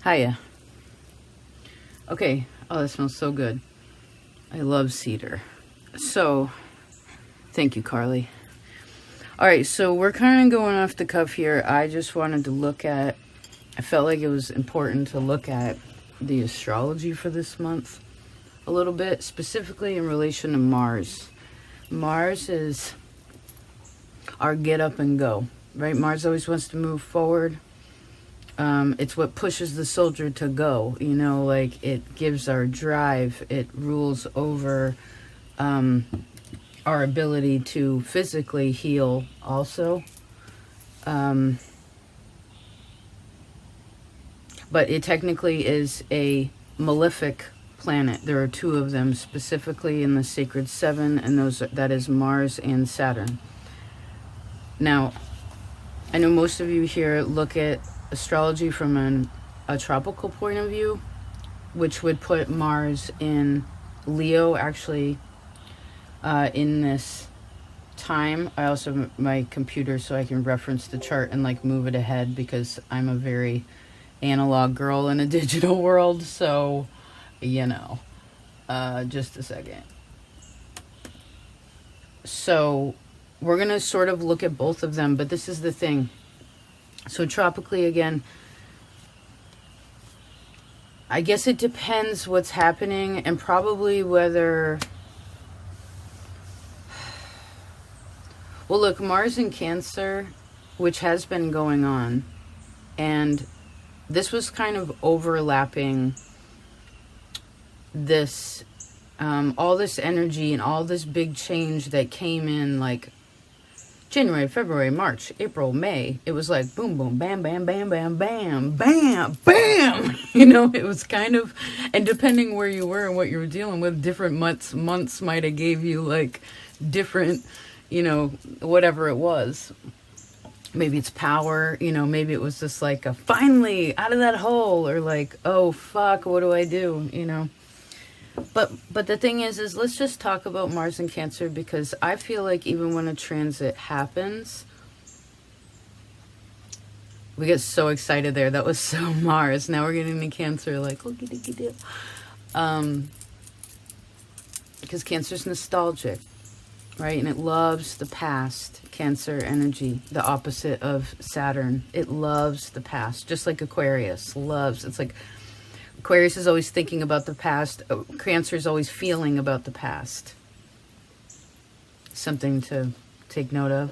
Hiya. Okay. Oh, that smells so good. I love cedar. So, thank you, Carly. All right, so we're kind of going off the cuff here. I just wanted to look at, I felt like it was important to look at the astrology for this month a little bit, specifically in relation to Mars. Mars is our get up and go, right? Mars always wants to move forward. It's what pushes the soldier to go, you know, like it gives our drive, it rules over our ability to physically heal also. But it technically is a malefic planet. There are two of them specifically in the Sacred Seven, and that is Mars and Saturn. Now, I know most of you here look at astrology from a tropical point of view, which would put Mars in Leo, actually, in this time. I also have my computer so I can reference the chart and like move it ahead, because I'm a very analog girl in a digital world. So, you know, just a second. So we're going to sort of look at both of them, but this is the thing. So tropically, again, I guess it depends what's happening and probably whether... Well, look, Mars in Cancer, which has been going on, and this was kind of overlapping this, all this energy and all this big change that came in like January, February, March, April, May. It was like boom, boom, bam, bam, bam, bam, bam, bam, bam. You know, it was kind of, and depending where you were and what you were dealing with, different months might have gave you like different, you know, whatever it was. Maybe it's power, you know, maybe it was just like a finally out of that hole, or like, oh fuck, what do I do, you know? But the thing is let's just talk about Mars and Cancer, because I feel like even when a transit happens, we get so excited there. That was so Mars. Now we're getting to Cancer, like, because Cancer's nostalgic, right? And it loves the past. Cancer energy, the opposite of Saturn. It loves the past, just like Aquarius loves. It's like Aquarius is always thinking about the past. Cancer is always feeling about the past. Something to take note of.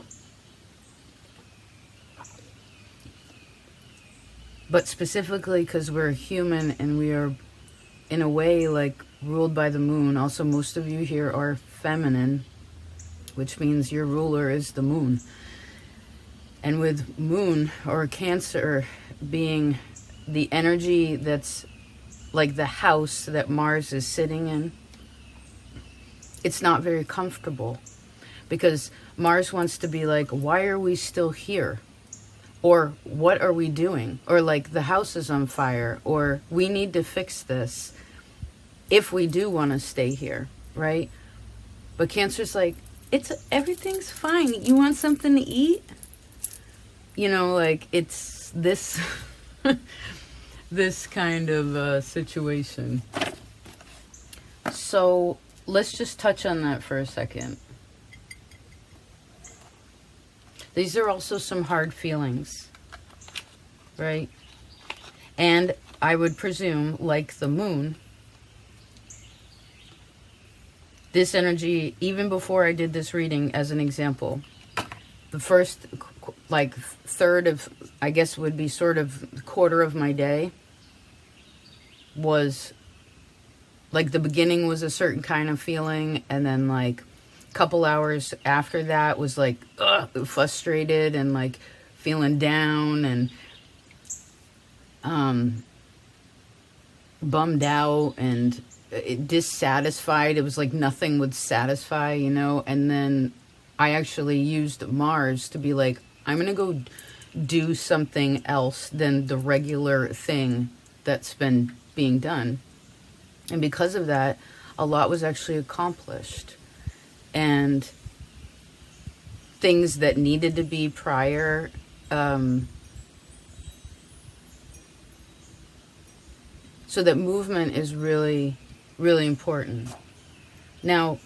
But specifically because we're human and we are, in a way, like ruled by the moon. Also, most of you here are feminine, which means your ruler is the moon. And with moon or Cancer being the energy that's like the house that Mars is sitting in, it's not very comfortable, because Mars wants to be like, why are we still here? Or what are we doing? Or like, the house is on fire, or we need to fix this if we do want to stay here, right? But Cancer's like, everything's fine. You want something to eat? You know, like, it's this this kind of situation. So let's just touch on that for a second. These are also some hard feelings, right? And I would presume, like the moon, this energy, even before I did this reading, as an example, the first like third of, I guess would be sort of quarter of my day, was like, the beginning was a certain kind of feeling, and then like a couple hours after that was like frustrated and like feeling down and bummed out and dissatisfied. It was like nothing would satisfy, you know. And then I actually used Mars to be like, I'm gonna go do something else than the regular thing that's been being done. And because of that, a lot was actually accomplished. And things that needed to be prior So that movement is really, really important. Now,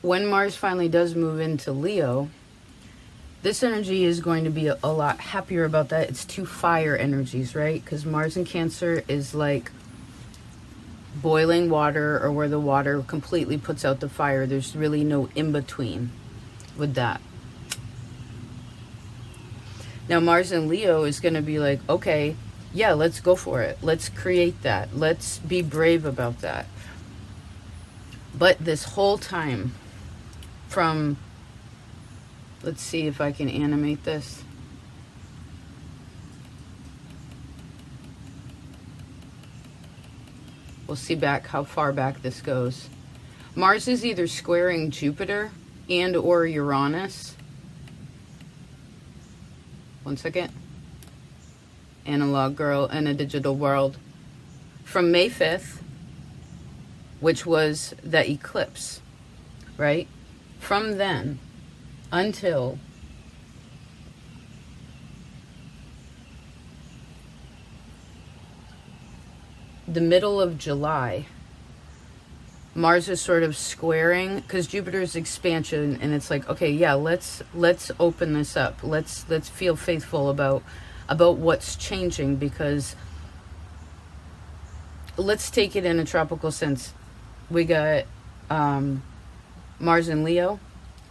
when Mars finally does move into Leo, this energy is going to be a lot happier about that. It's two fire energies, right? Because Mars in Cancer is like boiling water, or where the water completely puts out the fire. There's really no in-between with that. Now Mars in Leo is going to be like, okay, yeah, let's go for it. Let's create that. Let's be brave about that. But this whole time from, let's see if I can animate this. We'll see back how far back this goes. Mars is either squaring Jupiter and or Uranus. One second. Analog girl in a digital world. From May 5th, which was the eclipse, right? From then until the middle of July, Mars is sort of squaring, because Jupiter's expansion, and it's like, okay, yeah, let's open this up. Let's feel faithful about what's changing, because let's take it in a tropical sense. We got Mars in Leo,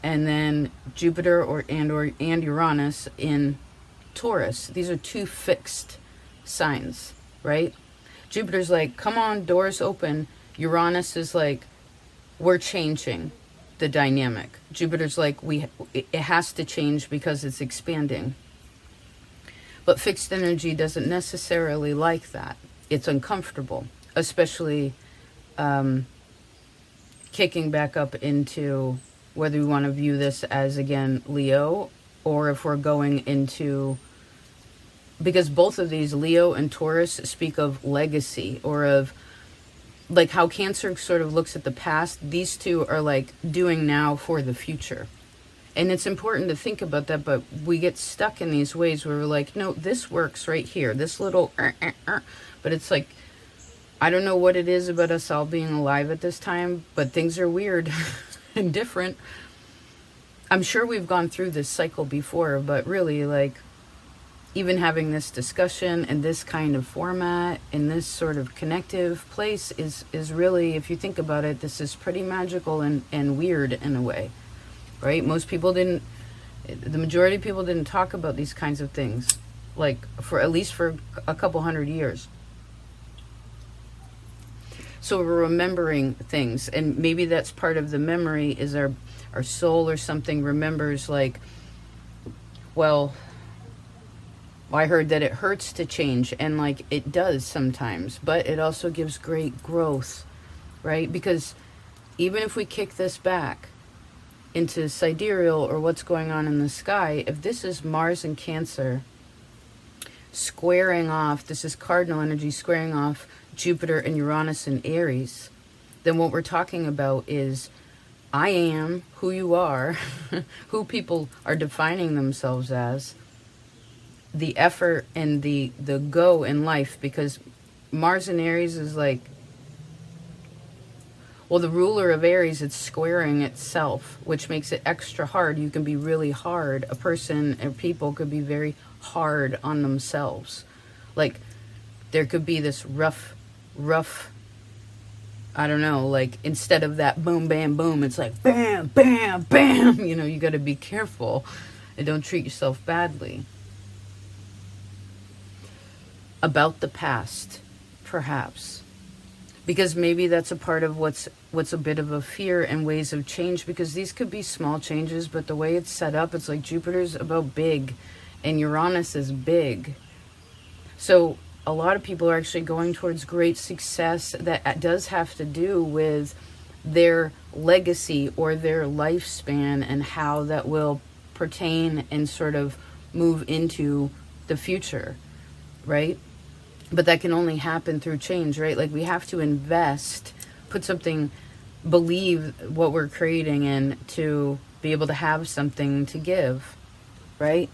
and then Jupiter and Uranus in Taurus. These are two fixed signs, right? Jupiter's like, come on, doors open. Uranus is like, we're changing the dynamic. Jupiter's like, it has to change because it's expanding. But fixed energy doesn't necessarily like that. It's uncomfortable, especially kicking back up into whether we want to view this as, again, Leo, or if we're going into, because both of these, Leo and Taurus, speak of legacy, or of like how Cancer sort of looks at the past. These two are like doing now for the future. And it's important to think about that, but we get stuck in these ways where we're like, no, this works right here. This little, but it's like, I don't know what it is about us all being alive at this time, but things are weird and different. I'm sure we've gone through this cycle before, but really, like, even having this discussion in this kind of format, in this sort of connective place, is really, if you think about it, this is pretty magical and weird in a way, right? Most people didn't, the majority of people didn't talk about these kinds of things, like, for at least for a couple hundred years. So we're remembering things, and maybe that's part of the memory, is our soul or something remembers, like, well, I heard that it hurts to change, and like it does sometimes, but it also gives great growth, right? Because even if we kick this back into sidereal or what's going on in the sky, if this is Mars in Cancer squaring off, this is cardinal energy squaring off Jupiter and Uranus in Aries, then what we're talking about is I am who you are, who people are defining themselves as, the effort and the go in life, because Mars in Aries is like, well, the ruler of Aries, it's squaring itself, which makes it extra hard. You can be really hard. A person or people could be very hard on themselves. Like, there could be this rough, I don't know, like, instead of that boom, bam, boom, it's like bam, bam, bam. You know, you got to be careful and don't treat yourself badly. About the past, perhaps, because maybe that's a part of what's a bit of a fear and ways of change, because these could be small changes, but the way it's set up, it's like Jupiter's about big and Uranus is big. So a lot of people are actually going towards great success that does have to do with their legacy or their lifespan, and how that will pertain and sort of move into the future, right? But that can only happen through change, right? Like, we have to invest, put something, believe what we're creating in, to be able to have something to give, right?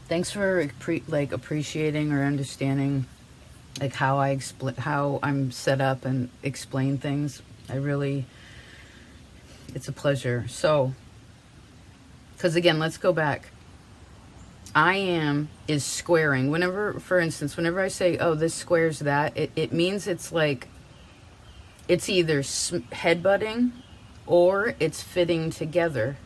Thanks for appreciating or understanding like how how I'm set up and explain things. It's a pleasure. So, because again, let's go back. I am is squaring. Whenever, for instance, whenever I say, oh, this squares that, it means it's like, it's either headbutting or it's fitting together.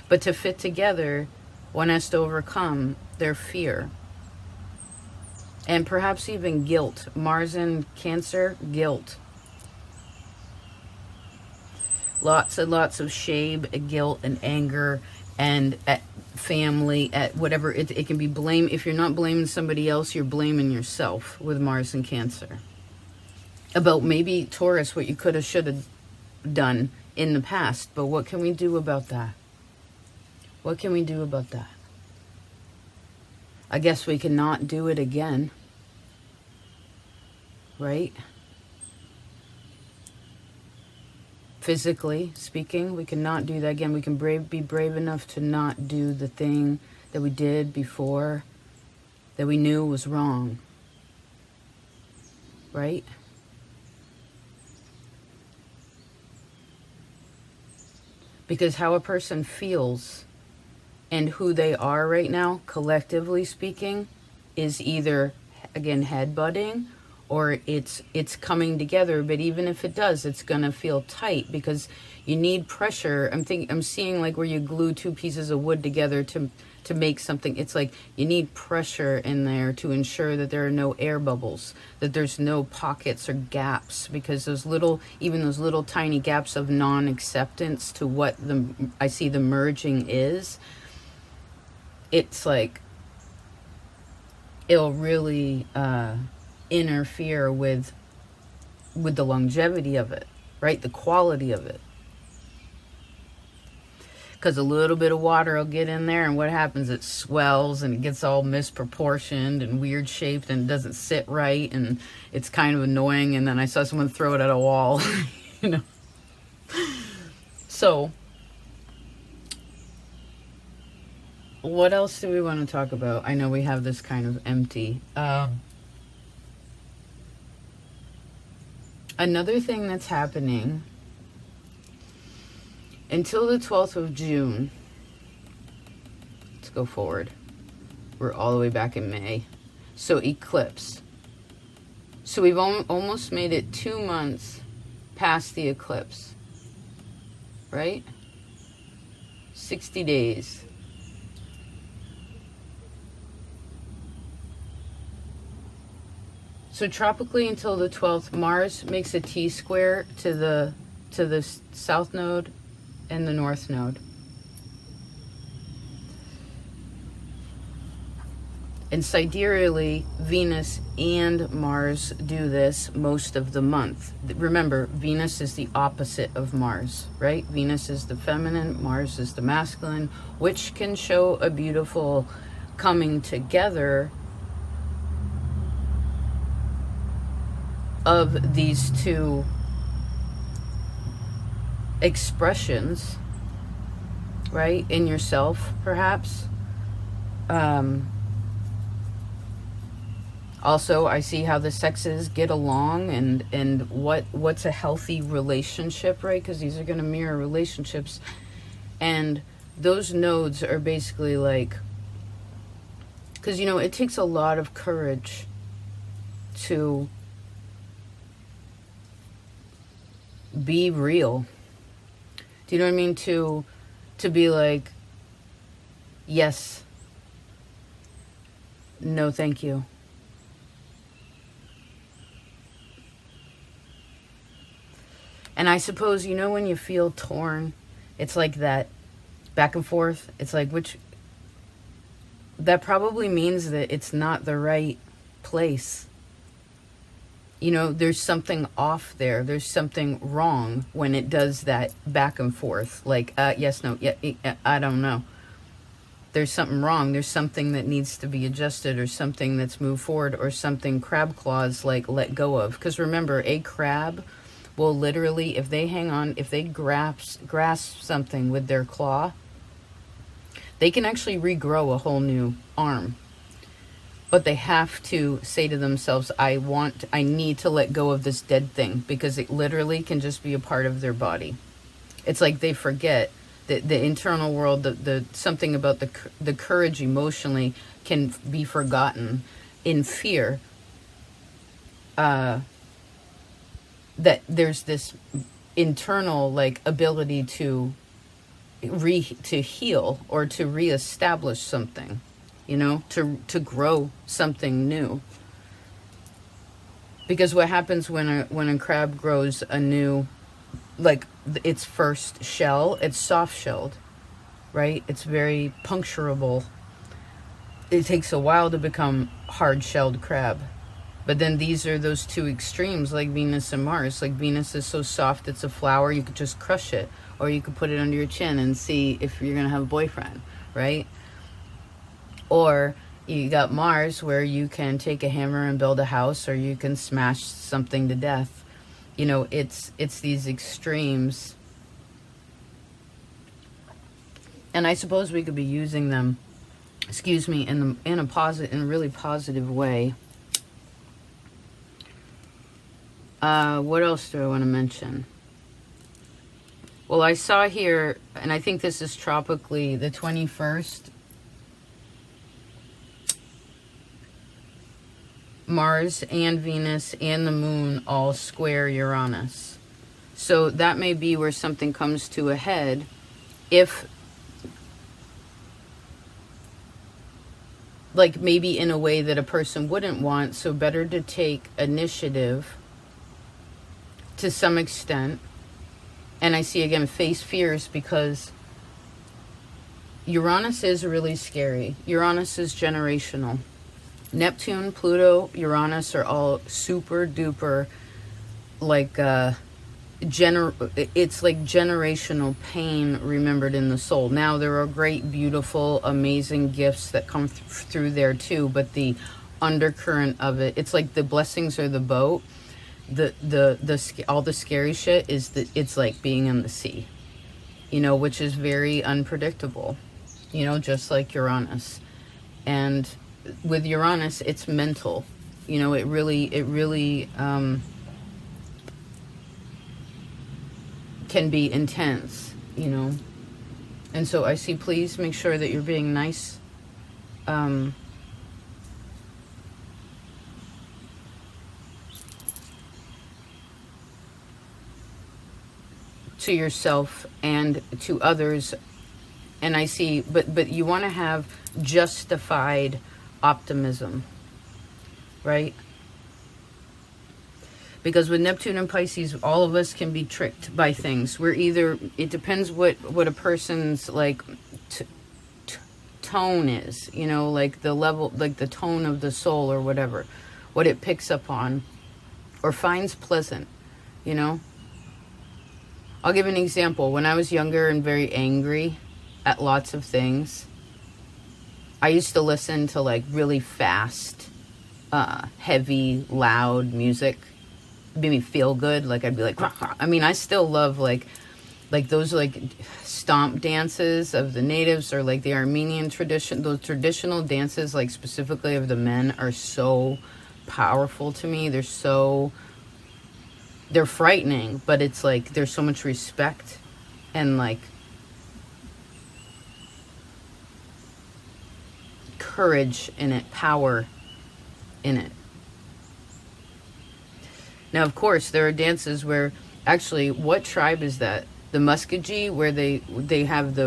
But to fit together, one has to overcome their fear. And perhaps even guilt. Mars in Cancer, guilt. Lots and lots of shame, guilt, and anger, and at family, at whatever. It can be blame. If you're not blaming somebody else, you're blaming yourself with Mars in Cancer. About maybe Taurus, what you could have, should have done in the past. But what can we do about that? What can we do about that? I guess we cannot do it again. Right? Physically speaking, we cannot do that again. We can be brave enough to not do the thing that we did before that we knew was wrong. Right? Because how a person feels and who they are right now, collectively speaking, is either, again, headbutting, or it's coming together. But even if it does, it's gonna feel tight because you need pressure. I'm seeing like where you glue two pieces of wood together to make something. It's like you need pressure in there to ensure that there are no air bubbles, that there's no pockets or gaps, because those little tiny gaps of non-acceptance to what I see the merging is, it's like it'll really interfere with the longevity of it, right? The quality of it. Because a little bit of water will get in there, and what happens? It swells and it gets all misproportioned and weird shaped, and it doesn't sit right, and it's kind of annoying. And then I saw someone throw it at a wall, you know. So, what else do we want to talk about? I know we have this kind of empty. Another thing that's happening until the 12th of June, let's go forward. We're all the way back in May. So eclipse. So we've almost made it 2 months past the eclipse, right? 60 days. So tropically until the 12th, Mars makes a T-square to the south node and the north node. And sidereally, Venus and Mars do this most of the month. Remember, Venus is the opposite of Mars, right? Venus is the feminine, Mars is the masculine, which can show a beautiful coming together of these two expressions, right, in yourself, perhaps. Also, I see how the sexes get along, and what's a healthy relationship, right? Because these are going to mirror relationships, and those nodes are basically like, because you know it takes a lot of courage to be real. Do you know what I mean? To be like, yes, no thank you. And I suppose, you know, when you feel torn, it's like that back and forth. It's like, that probably means that it's not the right place. You know, there's something off there. There's something wrong when it does that back and forth. Like, yes, no, yeah, I don't know. There's something wrong. There's something that needs to be adjusted, or something that's moved forward, or something crab claws like let go of. Because remember, a crab will literally, if they hang on, if they grasp something with their claw, They can actually regrow a whole new arm. But they have to say to themselves, I need to let go of this dead thing, because it literally can just be a part of their body. It's like they forget that the internal world, the something about the courage emotionally can be forgotten in fear. That there's this internal like ability to heal or to reestablish something, you know, to grow something new. Because what happens when a crab grows a new, like its first shell, it's soft shelled, right? It's very puncturable. It takes a while to become hard shelled crab. But then these are those two extremes, like Venus and Mars. Like Venus is so soft, it's a flower, you could just crush it. Or you could put it under your chin and see if you're going to have a boyfriend, right? Or you got Mars, where you can take a hammer and build a house, or you can smash something to death. You know, it's these extremes. And I suppose we could be using them, in a really positive way. What else do I want to mention? Well, I saw here, and I think this is tropically, the 21st, Mars and Venus and the Moon all square Uranus. So that may be where something comes to a head, if, like maybe in a way that a person wouldn't want, so better to take initiative to some extent. And I see again, face fears, because Uranus is really scary. Uranus is generational. Neptune, Pluto, Uranus are all super duper, like, it's like generational pain remembered in the soul. Now, there are great, beautiful, amazing gifts that come through there too, but the undercurrent of it, it's like the blessings are the boat. All the scary shit is that it's like being in the sea, you know, which is very unpredictable, you know, just like Uranus. And with Uranus, it's mental, you know, it really can be intense, you know. And so I see, please make sure that you're being nice, to yourself and to others. And I see, but you want to have justified optimism, right? Because with Neptune and Pisces, all of us can be tricked by things. We're either, it depends what a person's like tone is, you know, like the level, like the tone of the soul or whatever, what it picks up on or finds pleasant, you know. I'll give an example. When I was younger and very angry at lots of things, I used to listen to like really fast, heavy, loud music. It made me feel good. Like I'd be like, rah, rah. I mean, I still love like those like stomp dances of the natives, or like the Armenian tradition. Those traditional dances, like specifically of the men, are so powerful to me. They're frightening, but it's like there's so much respect and like courage in it, power in it. Now, of course, there are dances where, actually, what tribe is that? The Muskogee, where they have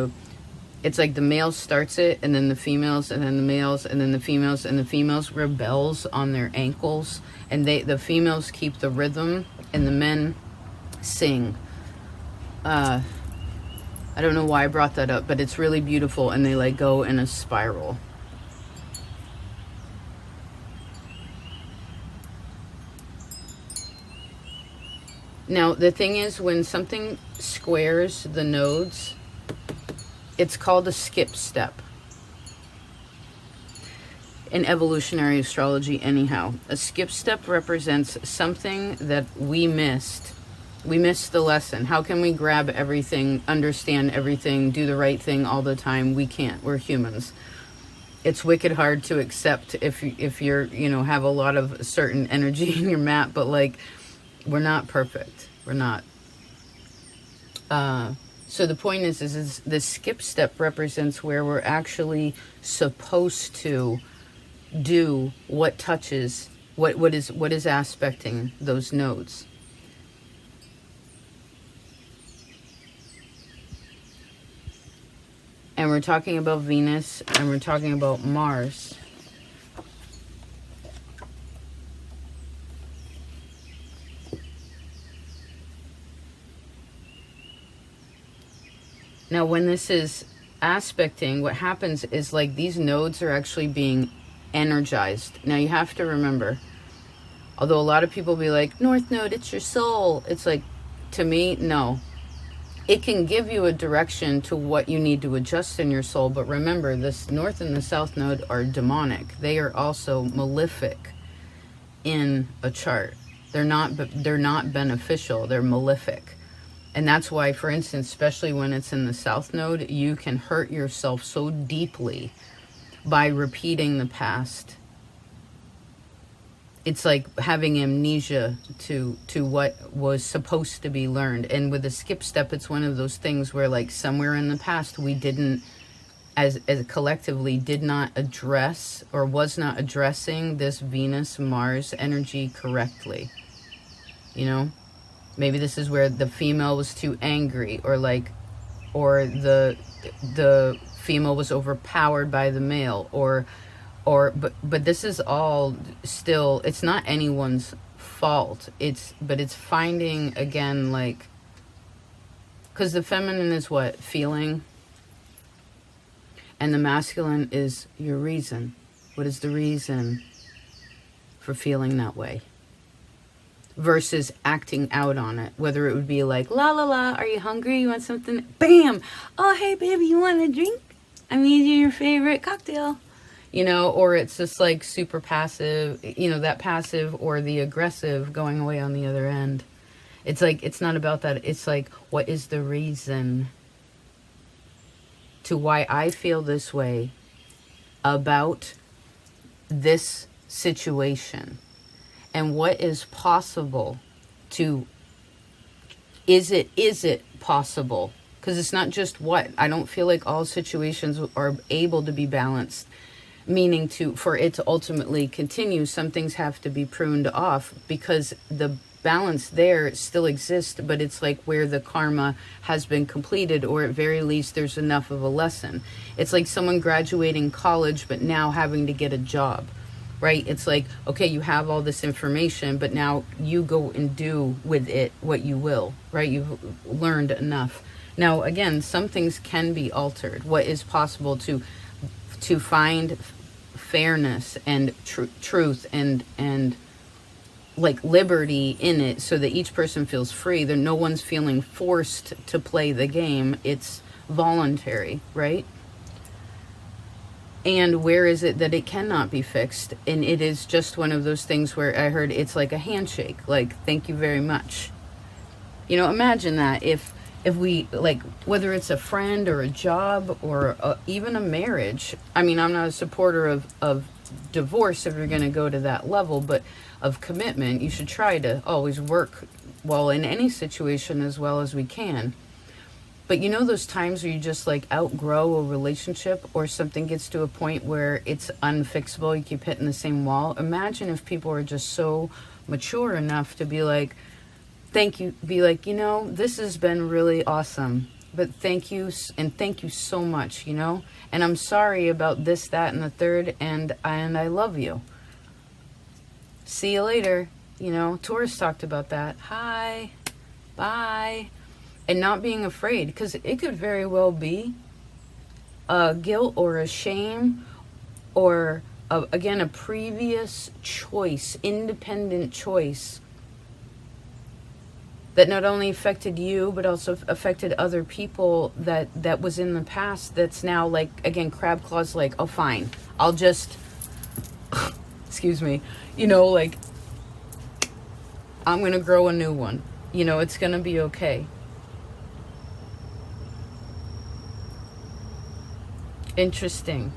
it's like the male starts it, and then the females, and then the males, and then the females, and the females rebels on their ankles, and the females keep the rhythm, and the men sing. I don't know why I brought that up, but it's really beautiful, and they like go in a spiral. Now, the thing is, when something squares the nodes, it's called a skip step. In evolutionary astrology, anyhow. A skip step represents something that we missed We missed the lesson. How can we grab everything, understand everything, do the right thing all the time? We can't. We're humans. It's wicked hard to accept if you're, you know, have a lot of certain energy in your map, but like, we're not perfect. We're not. So the point is the skip step represents where we're actually supposed to do what touches, what is aspecting those nodes. And we're talking about Venus, and we're talking about Mars. Now, when this is aspecting, what happens is like these nodes are actually being energized. Now, you have to remember, although a lot of people be like, North Node, it's your soul. It's like, to me, no. It can give you a direction to what you need to adjust in your soul, but remember, this North and the South Node are demonic. They are also malefic in a chart. They're not beneficial. They're malefic. And that's why, for instance, especially when it's in the South Node, you can hurt yourself so deeply by repeating the past. It's like having amnesia to what was supposed to be learned. And with a skip step, it's one of those things where like somewhere in the past we didn't, as collectively, did not address or was not addressing this Venus-Mars energy correctly. You know? Maybe this is where the female was too angry, or like, or the female was overpowered by the male, but this is all still, it's not anyone's fault. But it's finding again, like, because the feminine is what? Feeling. And the masculine is your reason. What is the reason for feeling that way? Versus acting out on it. Whether it would be like, la la la, are you hungry? You want something? Bam! Oh, hey baby, you want a drink? I made you your favorite cocktail. You know, or it's just like super passive, you know, that passive or the aggressive going away on the other end. It's like, it's not about that. It's like, what is the reason to why I feel this way about this situation? And what is possible to, is it possible? Because it's not just what. I don't feel like all situations are able to be balanced. Meaning for it to ultimately continue, some things have to be pruned off because the balance there still exists, but it's like where the karma has been completed, or at very least there's enough of a lesson. It's like someone graduating college, but now having to get a job. Right? It's like, okay, you have all this information, but now you go and do with it what you will, right? You've learned enough. Now, again, some things can be altered. What is possible to find fairness and truth and like liberty in it, so that each person feels free. That no one's feeling forced to play the game. It's voluntary, right? And where is it that it cannot be fixed? And it is just one of those things where I heard it's like a handshake, like, thank you very much. You know, imagine that if we, like, whether it's a friend or a job or even a marriage. I mean, I'm not a supporter of divorce if you're going to go to that level, but of commitment, you should try to always work well in any situation as well as we can. But you know those times where you just like outgrow a relationship, or something gets to a point where it's unfixable, you keep hitting the same wall? Imagine if people are just so mature enough to be like, thank you, be like, you know, this has been really awesome, but thank you, and thank you so much, you know, and I'm sorry about this, that, and the third, and I love you. See you later. You know, Taurus talked about that. Hi, bye. And not being afraid, because it could very well be a guilt or a shame, or again, a previous choice, independent choice, that not only affected you, but also affected other people that was in the past, that's now like, again, crab claws, like, oh, fine, I'll just, excuse me, you know, like, I'm going to grow a new one. You know, it's going to be okay. Interesting.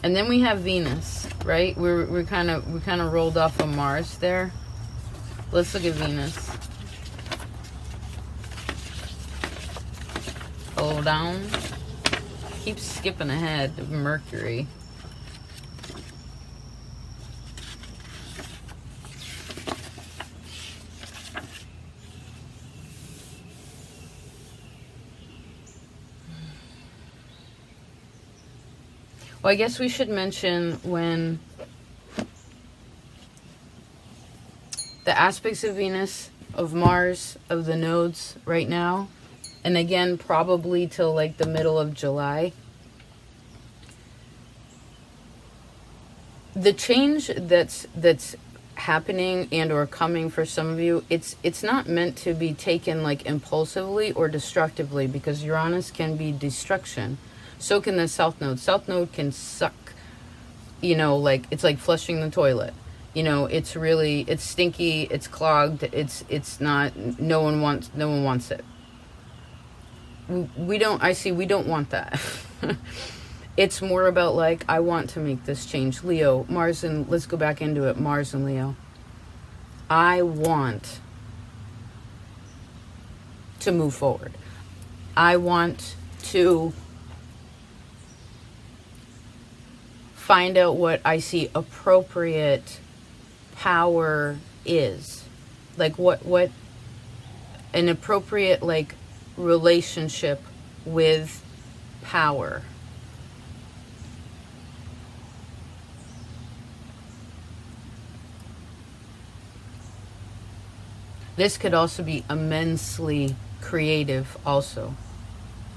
And then we have Venus, right? We kind of rolled off of Mars there. Let's look at Venus. Hold down. Keep skipping ahead of Mercury. Well, I guess we should mention when the aspects of Venus, of Mars, of the nodes right now, and again, probably till like the middle of July. The change that's happening and or coming for some of you, it's not meant to be taken like impulsively or destructively, because Uranus can be destruction. So can the South Node. South Node can suck, you know, like it's like flushing the toilet. You know, it's really, it's stinky, it's clogged, it's not, no one wants it. We don't want that. It's more about like, I want to make this change. Leo, Mars, and let's go back into it. Mars and Leo. I want to move forward. I want to find out what I see appropriate power is. Like what an appropriate like relationship with power. This could also be immensely creative also.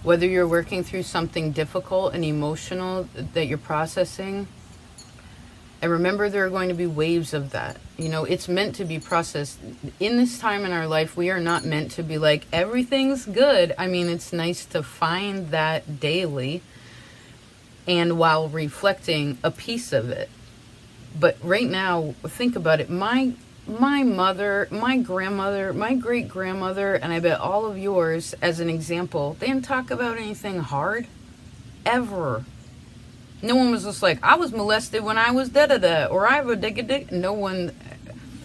Whether you're working through something difficult and emotional that you're processing, and remember there are going to be waves of that. You know, it's meant to be processed. In this time in our life, we are not meant to be like, everything's good. I mean, it's nice to find that daily and while reflecting a piece of it. But right now, think about it. My mother, my grandmother, my great-grandmother, and I bet all of yours, as an example, they didn't talk about anything hard, ever. No one was just like, I was molested when I was da-da-da, or I have a dig-a-dig. No one,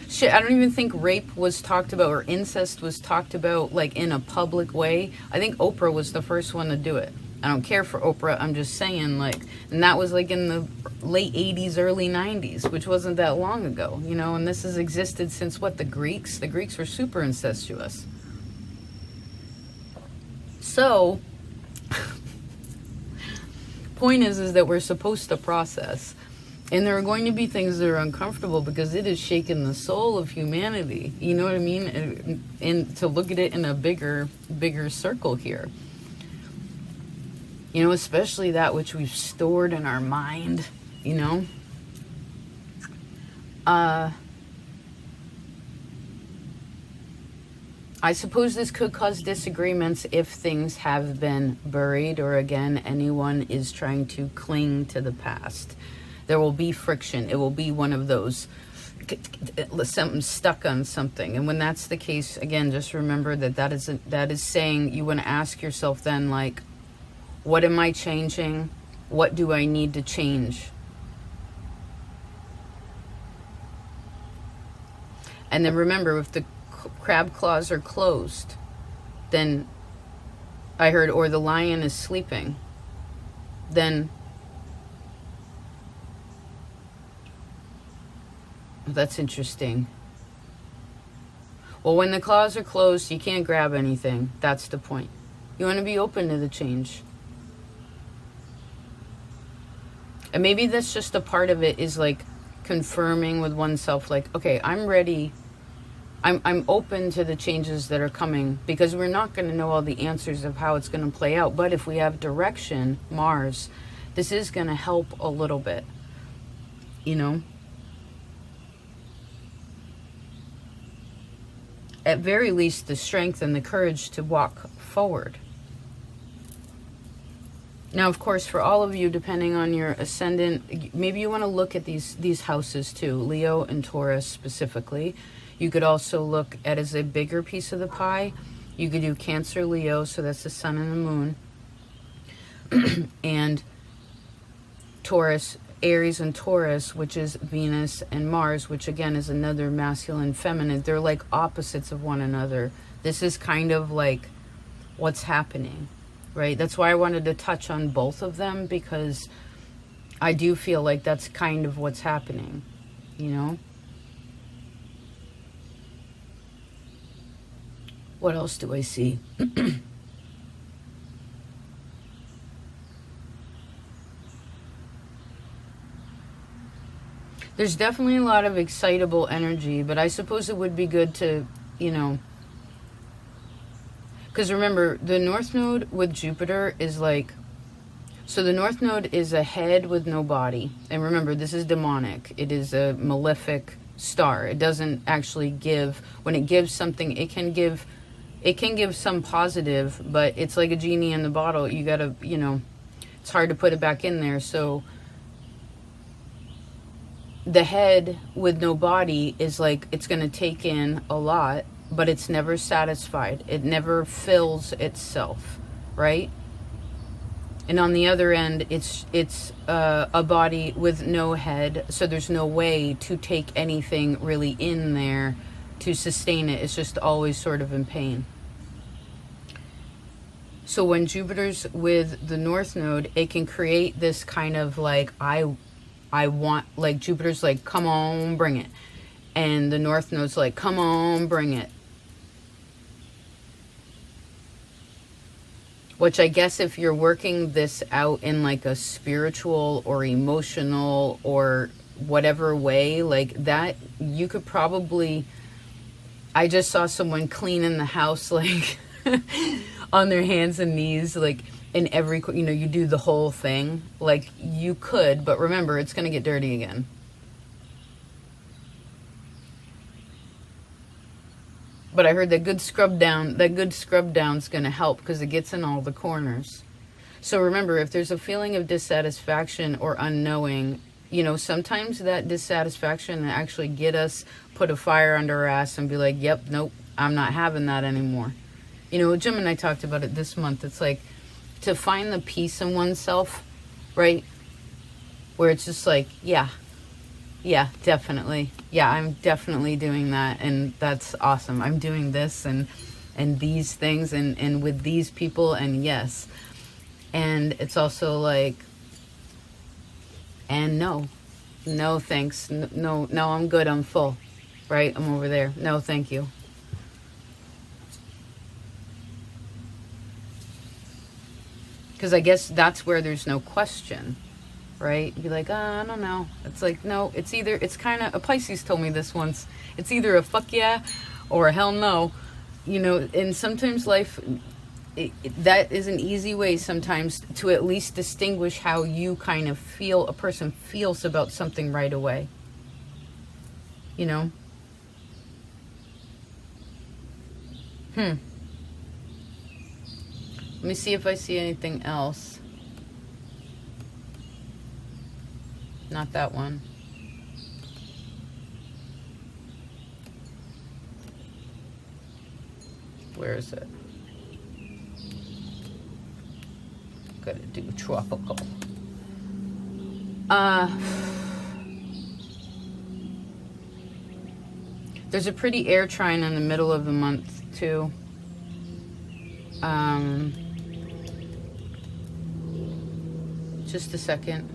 shit, I don't even think rape was talked about, or incest was talked about, like, in a public way. I think Oprah was the first one to do it. I don't care for Oprah, I'm just saying, like, and that was, like, in the late 80s, early 90s, which wasn't that long ago, you know, and this has existed since, what, the Greeks? The Greeks were super incestuous. So, point is that we're supposed to process, and there are going to be things that are uncomfortable because it is shaking the soul of humanity, you know what I mean? And to look at it in a bigger circle here. You know, especially that which we've stored in our mind, you know. I suppose this could cause disagreements if things have been buried, or again, anyone is trying to cling to the past. There will be friction. It will be one of those, something stuck on something. And when that's the case, again, just remember that is saying you want to ask yourself then, like, what am I changing? What do I need to change? And then remember, if the crab claws are closed, then I heard, or the lion is sleeping, then that's interesting. Well, when the claws are closed, you can't grab anything. That's the point. You want to be open to the change. And maybe that's just a part of it, is like confirming with oneself, like, okay, I'm ready. I'm open to the changes that are coming, because we're not going to know all the answers of how it's going to play out. But if we have direction, Mars, this is going to help a little bit, you know. At very least, the strength and the courage to walk forward. Now, of course, for all of you, depending on your ascendant, maybe you want to look at these houses too, Leo and Taurus specifically. You could also look at as a bigger piece of the pie. You could do Cancer, Leo, so that's the sun and the moon, and Taurus, Aries and Taurus, which is Venus and Mars, which again is another masculine, feminine. They're like opposites of one another. This is kind of like what's happening, right? That's why I wanted to touch on both of them, because I do feel like that's kind of what's happening, you know? What else do I see? There's definitely a lot of excitable energy, but I suppose it would be good to, you know, because remember, the North Node with Jupiter is like, so the North Node is a head with no body. And remember, this is demonic. It is a malefic star. It doesn't actually give, when it gives something, it can give some positive, but it's like a genie in the bottle. You gotta, you know, it's hard to put it back in there. So the head with no body is like, it's gonna take in a lot, but it's never satisfied. It never fills itself, right? And on the other end, it's a body with no head, so there's no way to take anything really in there to sustain it. It's just always sort of in pain. So when Jupiter's with the North Node, it can create this kind of like, I want, like Jupiter's like, come on, bring it. And the North Node's like, come on, bring it. Which I guess if you're working this out in like a spiritual or emotional or whatever way, like that, you could probably, I just saw someone cleaning the house like on their hands and knees, like in every, you know, you do the whole thing. Like you could, but remember, it's going to get dirty again. But I heard that good scrub down's going to help because it gets in all the corners. So remember, if there's a feeling of dissatisfaction or unknowing, you know, sometimes that dissatisfaction actually get us put a fire under our ass and be like, yep, nope, I'm not having that anymore. You know, Jim and I talked about it this month. It's like to find the peace in oneself, right? Where it's just like, yeah, definitely. Yeah, I'm definitely doing that. And that's awesome. I'm doing this and these things and with these people, and yes. And it's also like, and no thanks. No, I'm good. I'm full, right? I'm over there. No, thank you. Because I guess that's where there's no question, right? Be like, I don't know. It's like, no, it's either, it's kind of, a Pisces told me this once, it's either a fuck yeah or a hell no. You know, and sometimes life, that is an easy way sometimes to at least distinguish how you kind of feel, a person feels about something right away. You know? Let me see if I see anything else. Not that one. Where is it? Gotta do tropical. There's a pretty air trine in the middle of the month too. Just a second.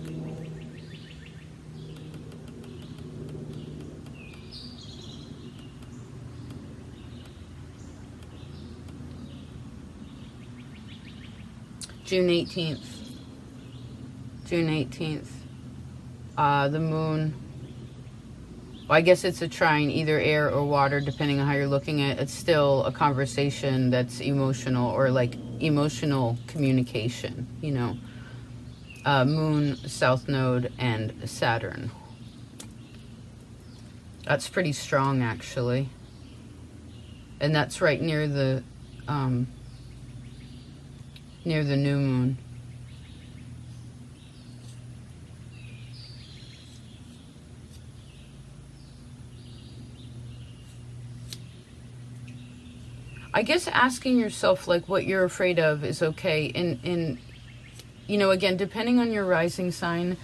June 18th. The moon. Well, I guess it's a trine, either air or water, depending on how you're looking at it. It's still a conversation that's emotional, or like emotional communication, you know. Moon, South Node, and Saturn. That's pretty strong, actually. And that's right near the new moon. I guess asking yourself like what you're afraid of is okay. And you know, again, depending on your rising sign,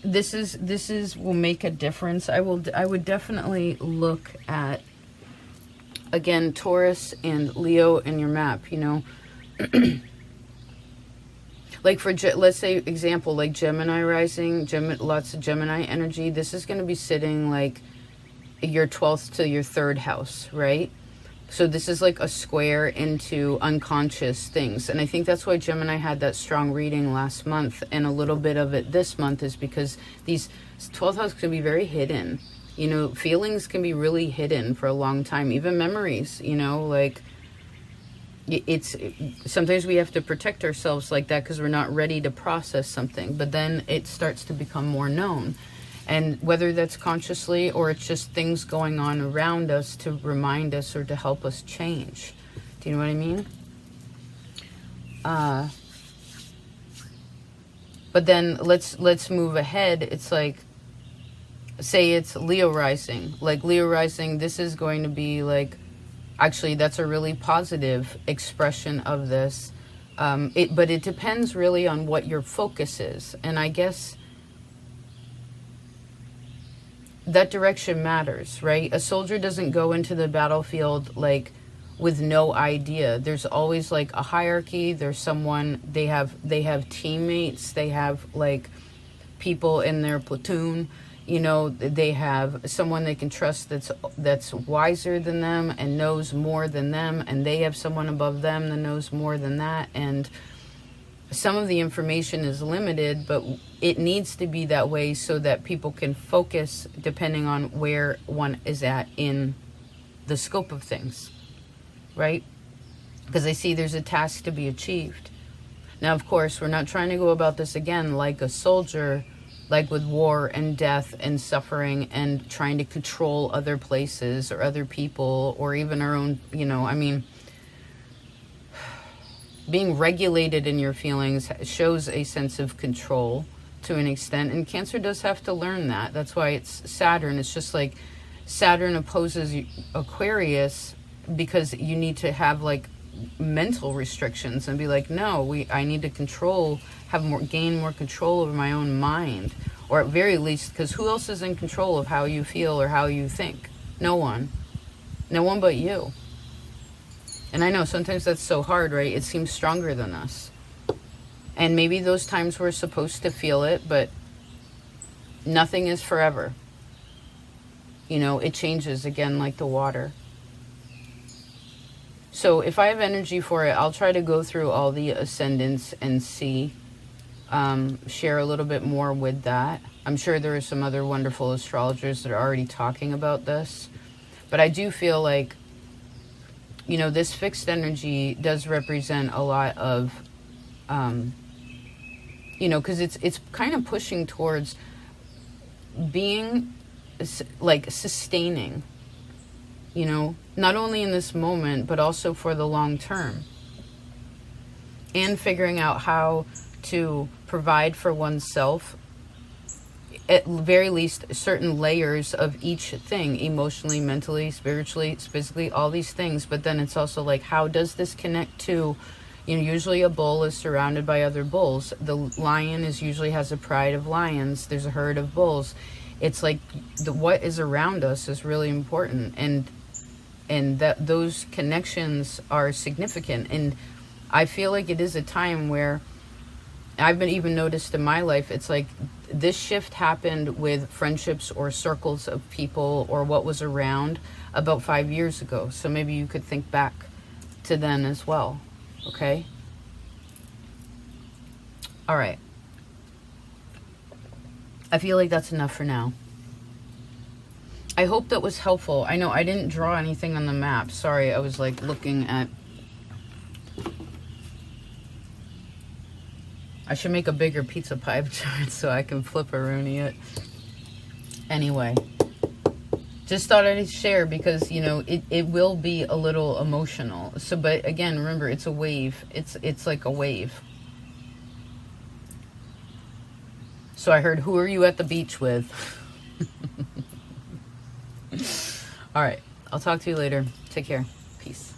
this is will make a difference. I would definitely look at, again, Taurus and Leo in your map, you know. Like for, let's say, example, like Gemini rising, lots of Gemini energy. This is going to be sitting like your 12th to your 3rd house, right? So this is like a square into unconscious things. And I think that's why Gemini had that strong reading last month. And a little bit of it this month is because these 12th house can be very hidden. You know, feelings can be really hidden for a long time. Even memories, you know, like it's sometimes we have to protect ourselves like that because we're not ready to process something. But then it starts to become more known. And whether that's consciously or it's just things going on around us to remind us or to help us change. Do you know what I mean? But then let's move ahead. It's like, say it's Leo rising. Like Leo rising, this is going to be like, actually that's a really positive expression of this. But it depends really on what your focus is. And I guess that direction matters, right? A soldier doesn't go into the battlefield like with no idea. There's always like a hierarchy. There's someone, they have teammates, they have like people in their platoon, you know, they have someone they can trust that's wiser than them and knows more than them, and they have someone above them that knows more than that. And some of the information is limited, but it needs to be that way so that people can focus depending on where one is at in the scope of things, right? Because they see there's a task to be achieved. Now, of course, we're not trying to go about this again like a soldier, like with war and death and suffering and trying to control other places or other people or even our own, you know, I mean, being regulated in your feelings shows a sense of control to an extent. And Cancer does have to learn that. That's why it's Saturn. It's just like Saturn opposes Aquarius because you need to have like mental restrictions and be like, no, I need to control, gain more control over my own mind. Or at very least, because who else is in control of how you feel or how you think? No one. No one but you. And I know sometimes that's so hard, right? It seems stronger than us. And maybe those times we're supposed to feel it, but nothing is forever. You know, it changes again like the water. So if I have energy for it, I'll try to go through all the ascendants and see, share a little bit more with that. I'm sure there are some other wonderful astrologers that are already talking about this. But I do feel like, you know, this fixed energy does represent a lot of, you know, because it's kind of pushing towards being like sustaining, you know, not only in this moment, but also for the long term. And figuring out how to provide for oneself, at very least certain layers of each thing, emotionally, mentally, spiritually, physically, all these things. But then it's also like, how does this connect to, you know, usually a bull is surrounded by other bulls. The lion usually has a pride of lions. There's a herd of bulls. It's like what is around us is really important, and that those connections are significant. And I feel like it is a time where I've been even noticed in my life, it's like this shift happened with friendships or circles of people or what was around about 5 years ago. So maybe you could think back to then as well. Okay? All right. I feel like that's enough for now. I hope that was helpful. I know I didn't draw anything on the map. Sorry, I was like looking at... I should make a bigger pizza pie chart so I can flip-a-rooney it. Anyway, just thought I'd share because, you know, it will be a little emotional. So, but again, remember, it's a wave. It's like a wave. So I heard, who are you at the beach with? All right. I'll talk to you later. Take care. Peace. Peace.